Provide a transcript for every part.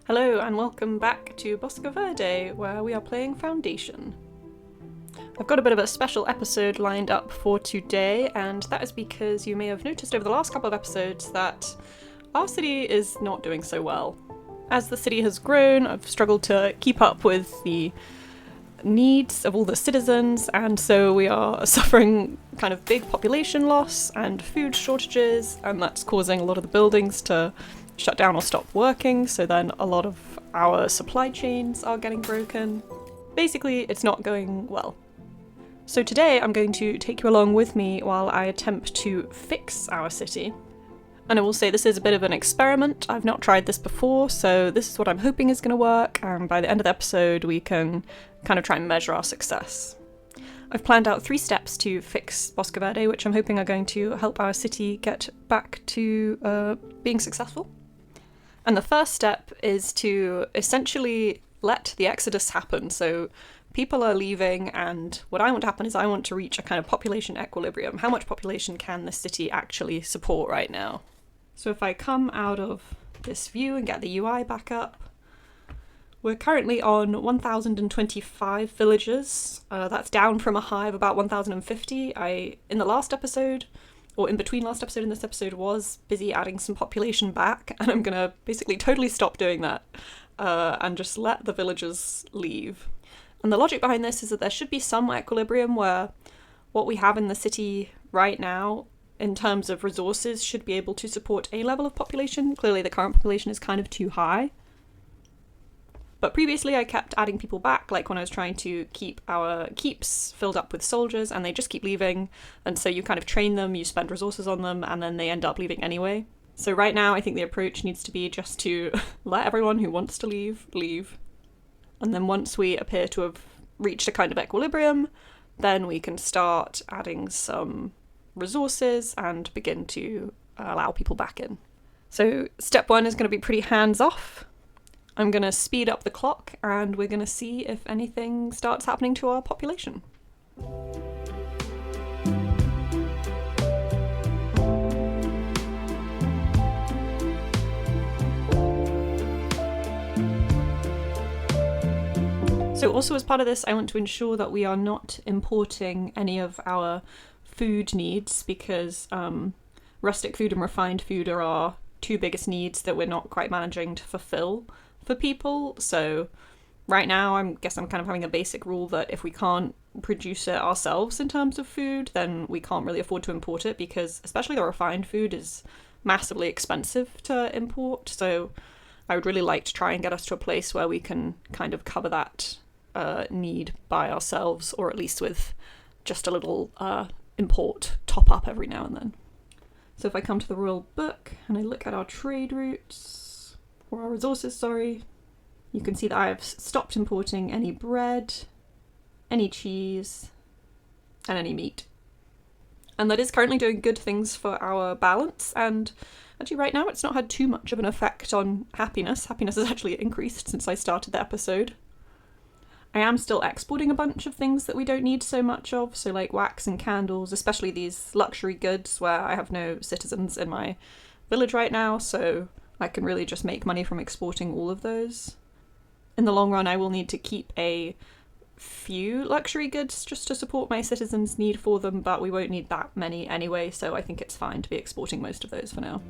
Hello and welcome back to Bosco Verde, where we are playing Foundation. I've got a bit of a special episode lined up for today, and that is because you may have noticed over the last couple of episodes that our city is not doing so well. As the city has grown, I've struggled to keep up with the needs of all the citizens, and so we are suffering kind of big population loss and food shortages, and that's causing a lot of the buildings to shut down or stop working, so then a lot of our supply chains are getting broken. Basically, it's not going well. So today I'm going to take you along with me while I attempt to fix our city. And I will say this is a bit of an experiment. I've not tried this before, so this is what I'm hoping is going to work, and by the end of the episode we can kind of try and measure our success. I've planned out 3 steps to fix Bosco Verde, which I'm hoping are going to help our city get back to being successful. And the first step is to essentially let the exodus happen. So people are leaving, and what I want to happen is I want to reach a kind of population equilibrium. How much population can the city actually support right now? So if I come out of this view and get the UI back up, we're currently on 1,025 villagers. That's down from a high of about 1,050. In the last episode, or in between last episode and this episode, was busy adding some population back, and I'm gonna basically totally stop doing that and just let the villagers leave. And the logic behind this is that there should be some equilibrium where what we have in the city right now in terms of resources should be able to support a level of population. Clearly the current population is kind of too high. But previously I kept adding people back, like when I was trying to keep our keeps filled up with soldiers, and they just keep leaving, and so you kind of train them, you spend resources on them, and then they end up leaving anyway. So right now I think the approach needs to be just to let everyone who wants to leave. And then once we appear to have reached a kind of equilibrium, then we can start adding some resources and begin to allow people back in. So step 1 is going to be pretty hands-off. I'm going to speed up the clock and we're going to see if anything starts happening to our population. So also as part of this, I want to ensure that we are not importing any of our food needs, because rustic food and refined food are our 2 biggest needs that we're not quite managing to fulfill for people. So right now I'm kind of having a basic rule that if we can't produce it ourselves in terms of food, then we can't really afford to import it, because especially the refined food is massively expensive to import. So I would really like to try and get us to a place where we can kind of cover that need by ourselves, or at least with just a little import top up every now and then. So if I come to the royal book and I look at our trade routes, or our resources, you can see that I have stopped importing any bread, any cheese, and any meat. And that is currently doing good things for our balance, and actually right now it's not had too much of an effect on happiness. Happiness has actually increased since I started the episode. I am still exporting a bunch of things that we don't need so much of, so like wax and candles, especially these luxury goods where I have no citizens in my village right now, so I can really just make money from exporting all of those. In the long run, I will need to keep a few luxury goods just to support my citizens' need for them, but we won't need that many anyway, so I think it's fine to be exporting most of those for now.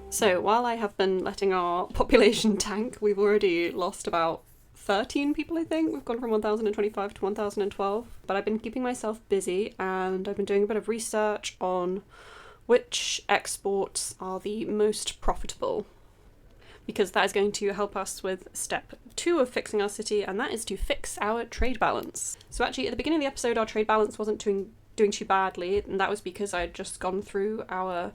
So while I have been letting our population tank, we've already lost about 13 people, I think. We've gone from 1,025 to 1,012. But I've been keeping myself busy, and I've been doing a bit of research on which exports are the most profitable, because that is going to help us with step 2 of fixing our city, and that is to fix our trade balance. So actually at the beginning of the episode our trade balance wasn't doing too badly, and that was because I had just gone through our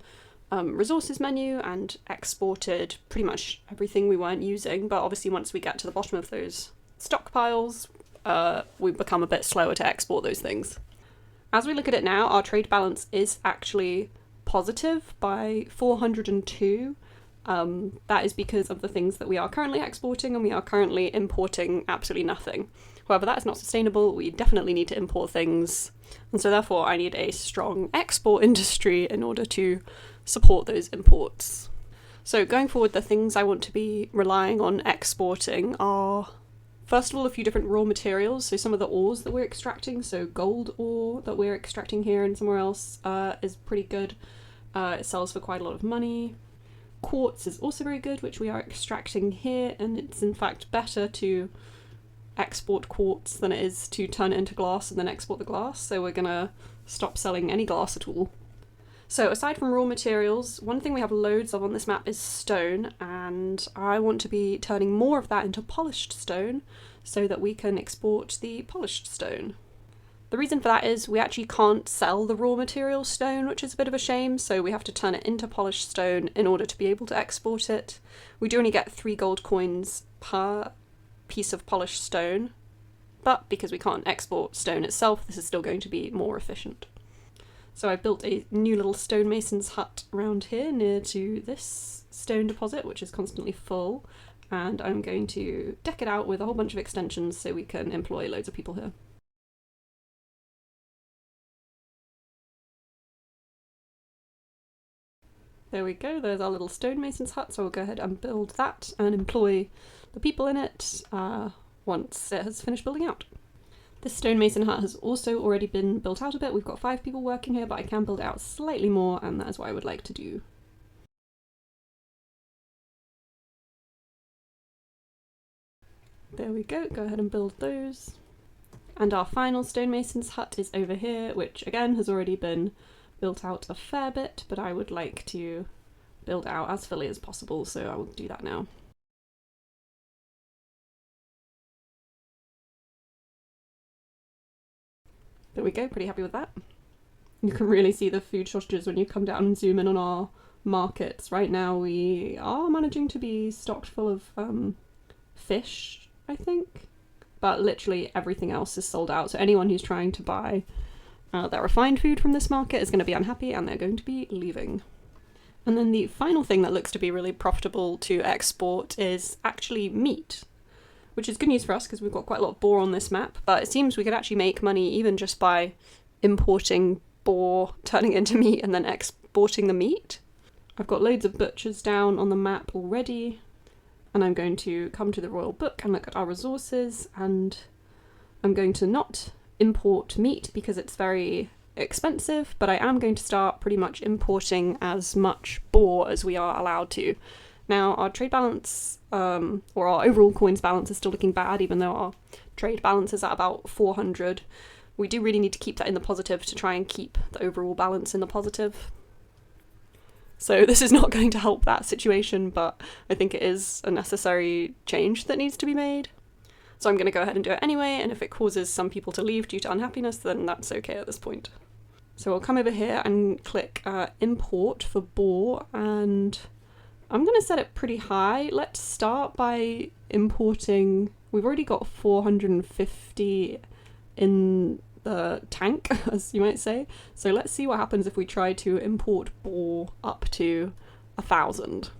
resources menu and exported pretty much everything we weren't using, but obviously once we get to the bottom of those stockpiles, we become a bit slower to export those things. As we look at it now, our trade balance is actually positive by 402. That is because of the things that we are currently exporting, and we are currently importing absolutely nothing. However, that is not sustainable. We definitely need to import things, and so therefore I need a strong export industry in order to support those imports. So going forward, the things I want to be relying on exporting are, first of all, a few different raw materials. So some of the ores that we're extracting, so gold ore that we're extracting here and somewhere else is pretty good. It sells for quite a lot of money. Quartz is also very good, which we are extracting here, and it's in fact better to export quartz than it is to turn it into glass and then export the glass, so we're gonna stop selling any glass at all. So aside from raw materials, one thing we have loads of on this map is stone, and I want to be turning more of that into polished stone so that we can export the polished stone. The reason for that is we actually can't sell the raw material stone, which is a bit of a shame, so we have to turn it into polished stone in order to be able to export it. We do only get 3 gold coins per piece of polished stone, but because we can't export stone itself, this is still going to be more efficient. So I built a new little stonemason's hut around here near to this stone deposit, which is constantly full, and I'm going to deck it out with a whole bunch of extensions so we can employ loads of people here. There we go, there's our little stonemason's hut, so we'll go ahead and build that and employ the people in it once it has finished building out. This stonemason hut has also already been built out a bit. We've got 5 people working here, but I can build it out slightly more, and that is what I would like to do. There we go ahead and build those. And our final stonemason's hut is over here, which again has already been built out a fair bit, but I would like to build out as fully as possible, so I will do that now. There we go, pretty happy with that. You can really see the food shortages when you come down and zoom in on our markets. Right now we are managing to be stocked full of fish, I think, but literally everything else is sold out, so anyone who's trying to buy their refined food from this market is going to be unhappy and they're going to be leaving. And then the final thing that looks to be really profitable to export is actually meat, which is good news for us because we've got quite a lot of boar on this map, but it seems we could actually make money even just by importing boar, turning it into meat, and then exporting the meat. I've got loads of butchers down on the map already, and I'm going to come to the royal book and look at our resources, and I'm going to not import meat because it's very expensive, but I am going to start pretty much importing as much boar as we are allowed to. Now our trade balance, or our overall coins balance, is still looking bad, even though our trade balance is at about 400. We do really need to keep that in the positive to try and keep the overall balance in the positive. So this is not going to help that situation, but I think it is a necessary change that needs to be made. So I'm going to go ahead and do it anyway, and if it causes some people to leave due to unhappiness, then that's okay at this point. So I'll come over here and click import for boar, and I'm going to set it pretty high. Let's start by importing. We've already got 450 in the tank, as you might say. So let's see what happens if we try to import boar up to 1,000.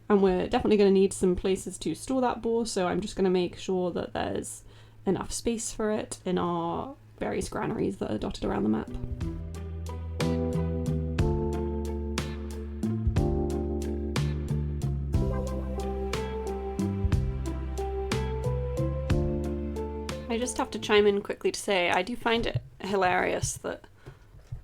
And we're definitely going to need some places to store that boar, so I'm just going to make sure that there's enough space for it in our various granaries that are dotted around the map. I just have to chime in quickly to say I do find it hilarious that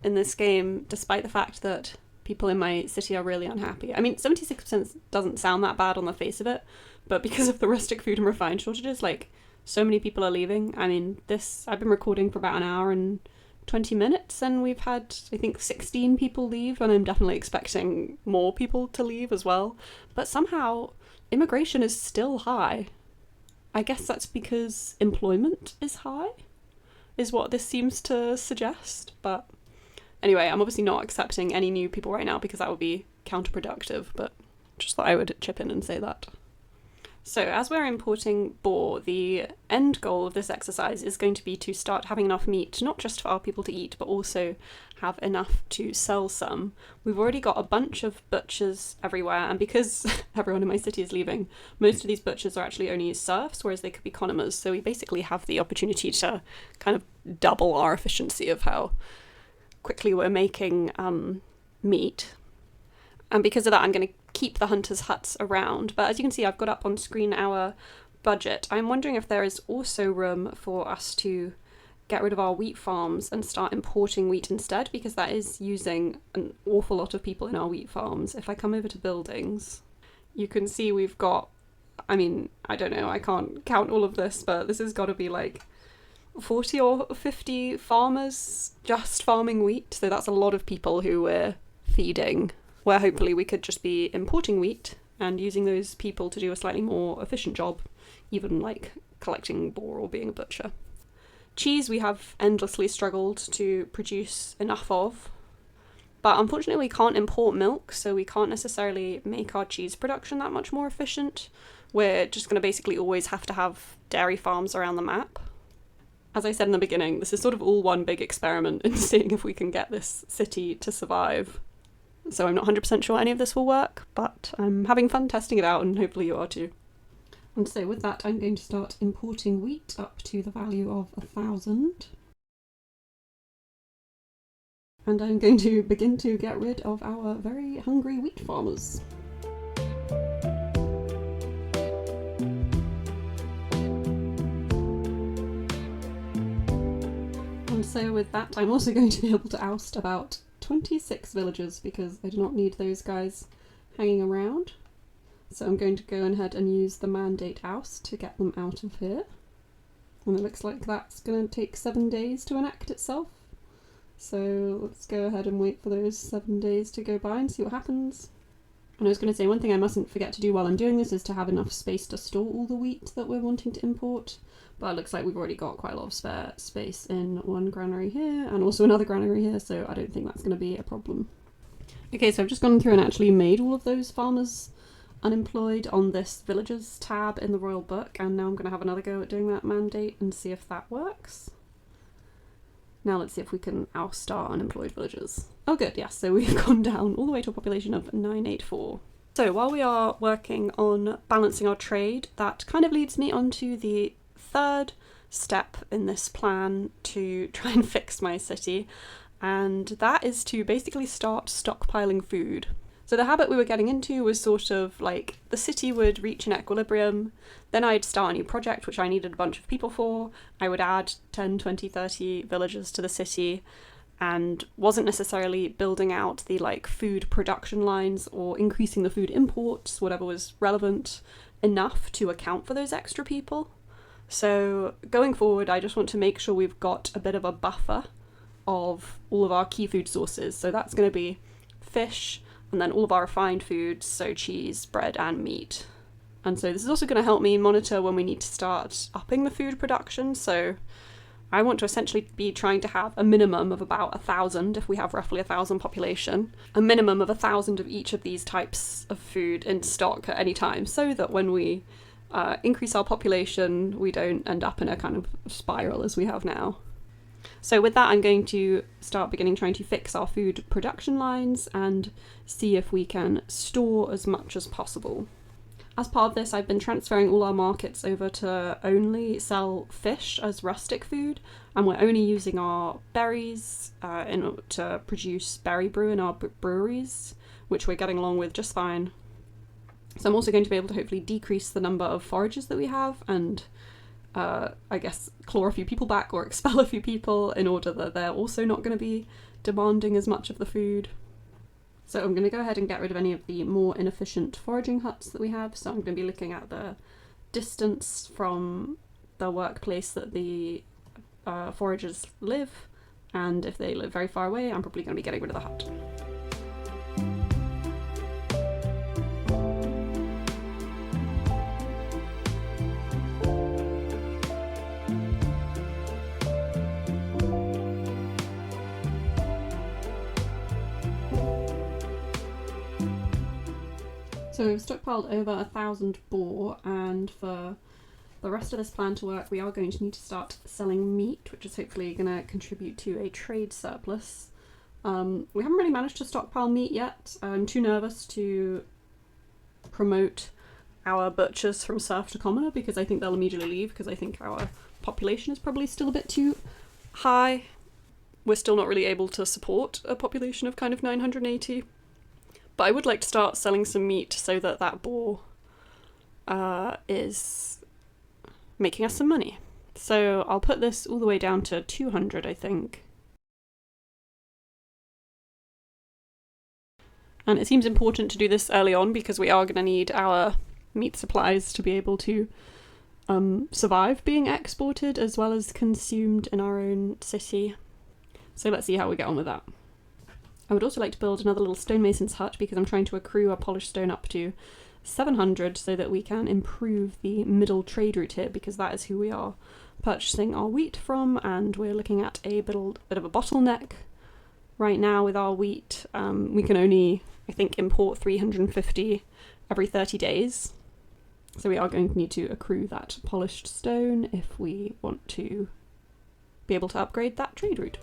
in this game, despite the fact that people in my city are really unhappy. I mean, 76% doesn't sound that bad on the face of it, but because of the rustic food and refined shortages, like, so many people are leaving. I mean, I've been recording for about an hour and 20 minutes, and we've had, I think, 16 people leave, and I'm definitely expecting more people to leave as well. But somehow, immigration is still high. I guess that's because employment is high, is what this seems to suggest, but anyway, I'm obviously not accepting any new people right now because that would be counterproductive, but just thought I would chip in and say that. So as we're importing boar, the end goal of this exercise is going to be to start having enough meat, not just for our people to eat, but also have enough to sell some. We've already got a bunch of butchers everywhere, and because everyone in my city is leaving, most of these butchers are actually only serfs, whereas they could be connomers, so we basically have the opportunity to kind of double our efficiency of how quickly we're making meat. And because of that, I'm going to keep the hunters' huts around. But as you can see, I've got up on screen our budget. I'm wondering if there is also room for us to get rid of our wheat farms and start importing wheat instead, because that is using an awful lot of people in our wheat farms. If I come over to buildings, you can see we've got, I mean, I don't know, I can't count all of this, but this has got to be like 40 or 50 farmers just farming wheat. So that's a lot of people who we're feeding, where hopefully we could just be importing wheat and using those people to do a slightly more efficient job, even like collecting boar or being a butcher. Cheese we have endlessly struggled to produce enough of, but unfortunately we can't import milk, so we can't necessarily make our cheese production that much more efficient. We're just going to basically always have to have dairy farms around the map. As I said in the beginning, this is sort of all one big experiment in seeing if we can get this city to survive. So I'm not 100% sure any of this will work, but I'm having fun testing it out, and hopefully you are too. And so with that, I'm going to start importing wheat up to the value of 1,000. And I'm going to begin to get rid of our very hungry wheat farmers. And so with that, I'm also going to be able to oust about 26 villagers, because I do not need those guys hanging around. So I'm going to go ahead and use the mandate oust to get them out of here. And it looks like that's going to take 7 days to enact itself. So let's go ahead and wait for those 7 days to go by and see what happens. And I was going to say, one thing I mustn't forget to do while I'm doing this is to have enough space to store all the wheat that we're wanting to import. But it looks like we've already got quite a lot of spare space in one granary here and also another granary here, so I don't think that's going to be a problem. Okay, so I've just gone through and actually made all of those farmers unemployed on this villagers tab in the royal book, and now I'm going to have another go at doing that mandate and see if that works. Now let's see if we can oust our unemployed villagers. Oh good, yes, so we've gone down all the way to a population of 984. So while we are working on balancing our trade, that kind of leads me on to the third step in this plan to try and fix my city, and that is to basically start stockpiling food. So the habit we were getting into was sort of like the city would reach an equilibrium, then I'd start a new project which I needed a bunch of people for, I would add 10, 20, 30 villagers to the city, and wasn't necessarily building out the like food production lines or increasing the food imports, whatever was relevant, enough to account for those extra people. So going forward, I just want to make sure we've got a bit of a buffer of all of our key food sources. So that's going to be fish, and then all of our refined foods, so cheese, bread, and meat. And so this is also going to help me monitor when we need to start upping the food production. So I want to essentially be trying to have a minimum of about 1,000, if we have roughly 1,000 population, a minimum of 1,000 of each of these types of food in stock at any time, so that when we increase our population, we don't end up in a kind of spiral as we have now. So with that, I'm going to start trying to fix our food production lines and see if we can store as much as possible. As part of this, I've been transferring all our markets over to only sell fish as rustic food, and we're only using our berries in order to produce berry brew in our breweries, which we're getting along with just fine. So I'm also going to be able to hopefully decrease the number of forages that we have and I guess claw a few people back or expel a few people in order that they're also not going to be demanding as much of the food. So I'm going to go ahead and get rid of any of the more inefficient foraging huts that we have. So I'm going to be looking at the distance from the workplace that the foragers live, and if they live very far away, I'm probably going to be getting rid of the hut. So we've stockpiled over 1,000 boar, and for the rest of this plan to work, we are going to need to start selling meat, which is hopefully going to contribute to a trade surplus. We haven't really managed to stockpile meat yet. I'm too nervous to promote our butchers from serf to commoner because I think they'll immediately leave, because I think our population is probably still a bit too high. We're still not really able to support a population of kind of 980. But I would like to start selling some meat so that that boar is making us some money. So I'll put this all the way down to 200, I think. And it seems important to do this early on because we are going to need our meat supplies to be able to survive being exported as well as consumed in our own city. So let's see how we get on with that. I would also like to build another little stonemason's hut because I'm trying to accrue our polished stone up to 700 so that we can improve the middle trade route here, because that is who we are purchasing our wheat from, and we're looking at a bit of a bottleneck right now with our wheat. We can only, I think, import 350 every 30 days. So we are going to need to accrue that polished stone if we want to be able to upgrade that trade route.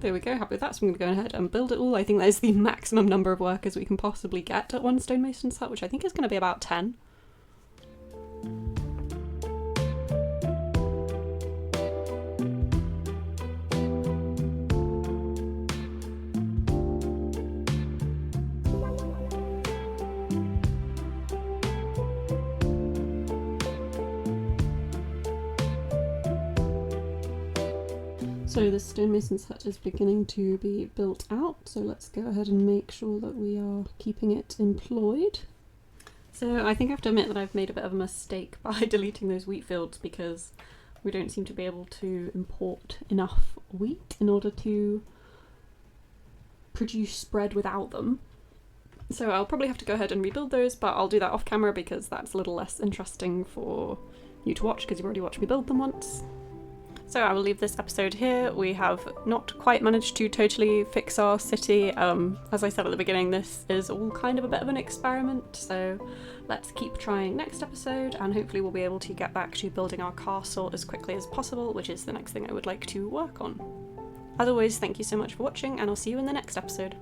There we go, happy with that, so I'm going to go ahead and build it all. I think that is the maximum number of workers we can possibly get at one stonemason's hut, which I think is going to be about 10. So the stonemason's hut is beginning to be built out, so let's go ahead and make sure that we are keeping it employed. So I think I have to admit that I've made a bit of a mistake by deleting those wheat fields, because we don't seem to be able to import enough wheat in order to produce bread without them. So I'll probably have to go ahead and rebuild those, but I'll do that off camera because that's a little less interesting for you to watch because you've already watched me build them once. So I will leave this episode here. We have not quite managed to totally fix our city. As I said at the beginning, this is all kind of a bit of an experiment, so let's keep trying next episode, and hopefully we'll be able to get back to building our castle as quickly as possible, which is the next thing I would like to work on. As always, thank you so much for watching, and I'll see you in the next episode.